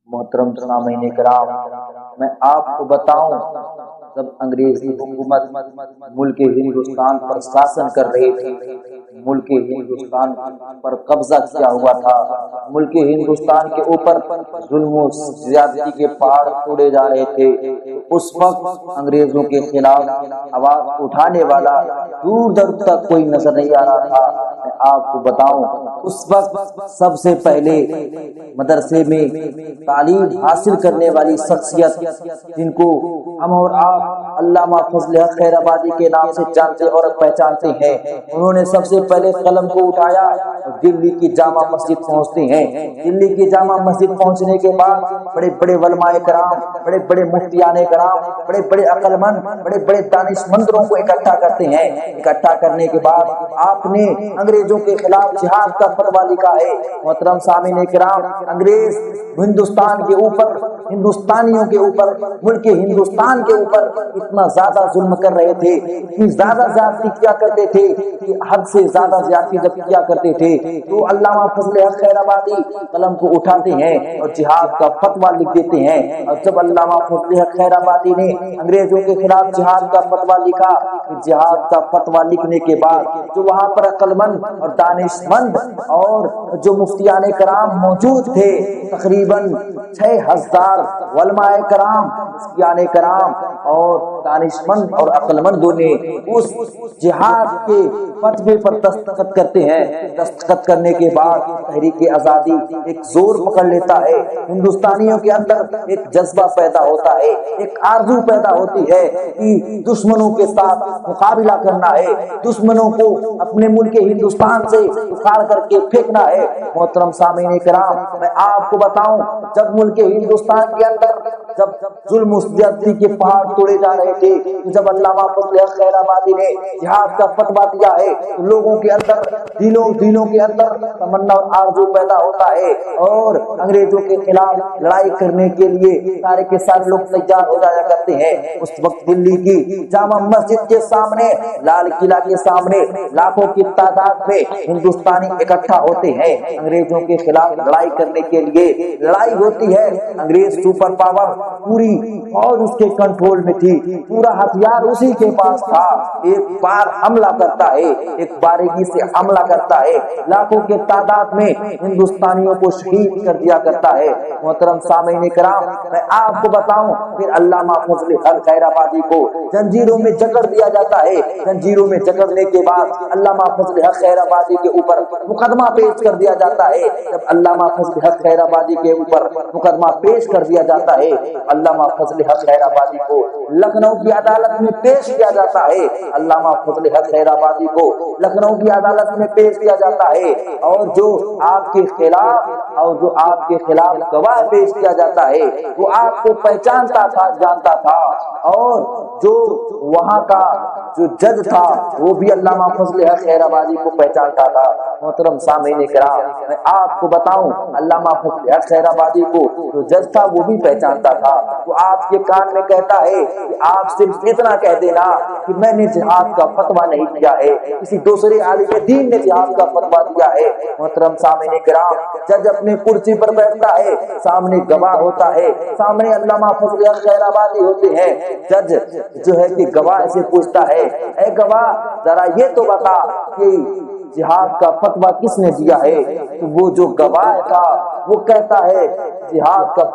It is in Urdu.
محترم سامعین کرام، میں آپ کو بتاؤں جب انگریزی حکومت ملک ہندوستان پر شاسن کر رہی تھی، ملک ہندوستان پر قبضہ کیا ہوا تھا، ملک ہندوستان کے اوپر ظلم و زیادتی کے پہاڑ توڑے جا رہے تھے، اس وقت انگریزوں کے خلاف آواز اٹھانے والا دور دور تک کوئی نظر نہیں آ رہا تھا۔ میں آپ کو بتاؤں اس وقت سب سے پہلے مدرسے میں تعلیم حاصل کرنے والی شخصیت جن کو ہم اور آپ علامہ فضل حق خیر آبادی کے نام سے جانتے اور پہچانتے ہیں، انہوں نے سب سے پہلے قلم کو اٹھایا، دلی کی جامع مسجد پہنچتے ہیں۔ دلی کی جامع مسجد پہنچنے کے بعد بڑے بڑے علماء کرام، بڑے بڑے مفتیان کرام، بڑے بڑے عقل مند، بڑے بڑے دانش مندوں کو اکٹھا کرتے ہیں۔ اکٹھا کرنے کے بعد آپ نے انگریزوں کے خلاف جہاد کا فتویٰ لکھا ہے۔ محترم سامعین کرام، انگریز ہندوستان کے اوپر، ہندوستانیوں کے اوپر، ملک ہندوستان کے اوپر اتنا زیادہ ظلم کر رہے تھے، اتنی زیادہ زیادتی کیا کرتے تھے کہ حد سے زیادہ زیادتی جب کیا کرتے تھے تو علامہ فضل حق خیر آبادی قلم کو اٹھاتے ہیں اور جہاد کا فتویٰ لکھ دیتے ہیں۔ اور جب علامہ فضل حق خیر آبادی نے انگریزوں کے خلاف جہاد کا فتویٰ لکھا، جہاد کا فتویٰ لکھنے کے بعد جو وہاں پر عقل مند اور دانش مند اور جو مفتیان کرام موجود تھے، تقریباً 6000 علماء کرام، مفتیان کرام اور دانش مند اور عقل مندوں نے اس جہاد کے فتوے پر دستخط کرتے ہیں۔ دستخط کرنے کے بعد تحریک آزادی ایک زور پکڑ لیتا ہے، ہندوستانیوں کے اندر ایک جذبہ پیدا ہوتا ہے، ایک آرزو پیدا ہوتی ہے کہ دشمنوں کے ساتھ مقابلہ کرنا ہے، دشمنوں کو اپنے ملک ہندوستان سے اکھاڑ کر کے پھینکنا ہے۔ محترم سامعین کرام، میں آپ کو بتاؤں جب ملک ہندوستان کے اندر جب ظلم و زیادتی کے پہاڑ توڑے جا رہے تھے، جب علامہ فضل حق خیر آبادی نے جہاد کا فتویٰ دیا ہے تو لوگوں کے اندر دلوں کے اندر تمنا اور آرزو پیدا ہوتا ہے اور انگریزوں کے خلاف لڑائی کرنے کے لیے سارے کے سارے لوگ تیار ہو جایا کرتے ہیں۔ اس وقت دلی کی جامع مسجد کے سامنے، لال قلعہ کے سامنے لاکھوں کی تعداد میں ہندوستانی اکٹھا ہوتے ہیں انگریزوں کے خلاف لڑائی کرنے کے لیے۔ لڑائی ہوتی ہے، انگریز سپر پاور پوری اور اس کے کنٹرول میں تھی، پورا ہتھیار اسی کے پاس تھا، ایک بار حملہ کرتا ہے، ایک بارگی سے حملہ کرتا ہے، لاکھوں کے تعداد میں ہندوستانیوں کو شہید کر دیا کرتا ہے۔ محترم سامعین کرام، میں آپ کو بتاؤں پھر علامہ فضل حق خیر آبادی کو زنجیروں میں جکڑ دیا جاتا ہے۔ زنجیروں میں جکڑنے کے بعد علامہ فضل حق خیر آبادی کے اوپر مقدمہ پیش کر دیا جاتا ہے۔ جب علامہ فضل حق خیر آبادی کے اوپر مقدمہ پیش کر دیا جاتا ہے، علامہ فضل حق خیر آبادی کو لکھنؤ کی عدالت میں پیش کیا جاتا ہے۔ علامہ فضل حق خیر آبادی کو لکھنؤ کی عدالت میں پیش کیا جاتا ہے اور جو آپ کے خلاف گواہ پیش کیا جاتا ہے وہ آپ کو پہچانتا تھا، جانتا تھا، اور جو وہاں کا جو جج تھا وہ بھی علامہ فضل حق خیر آبادی کو پہچانتا تھا۔ محترم سامعین کرام، میں آپ کو بتاؤں علامہ فضل حق خیر آبادی کو جو جج تھا وہ بھی پہچانتا تھا۔ وہ آپ کے کان میں کہتا ہے کہ آپ صرف اتنا کہہ دینا کہ میں نے جہاد کا فتویٰ نہیں دیا ہے، کسی دوسرے عالم دین نے جہاد کا فتویٰ دیا ہے۔ محترم سامعین کرام، جج اپنے کرسی پر بیٹھتا ہے، سامنے گواہ ہوتا ہے، سامنے علامہ فضل حق خیر آبادی ہوتے ہیں۔ جج جو ہے کہ گواہ سے پوچھتا ہے، اے گواہ ذرا یہ تو بتا کہ جہاد کا فتویٰ کس نے دیا ہے؟ تو وہ جو گواہ تھا وہ کہتا ہے جہاد کا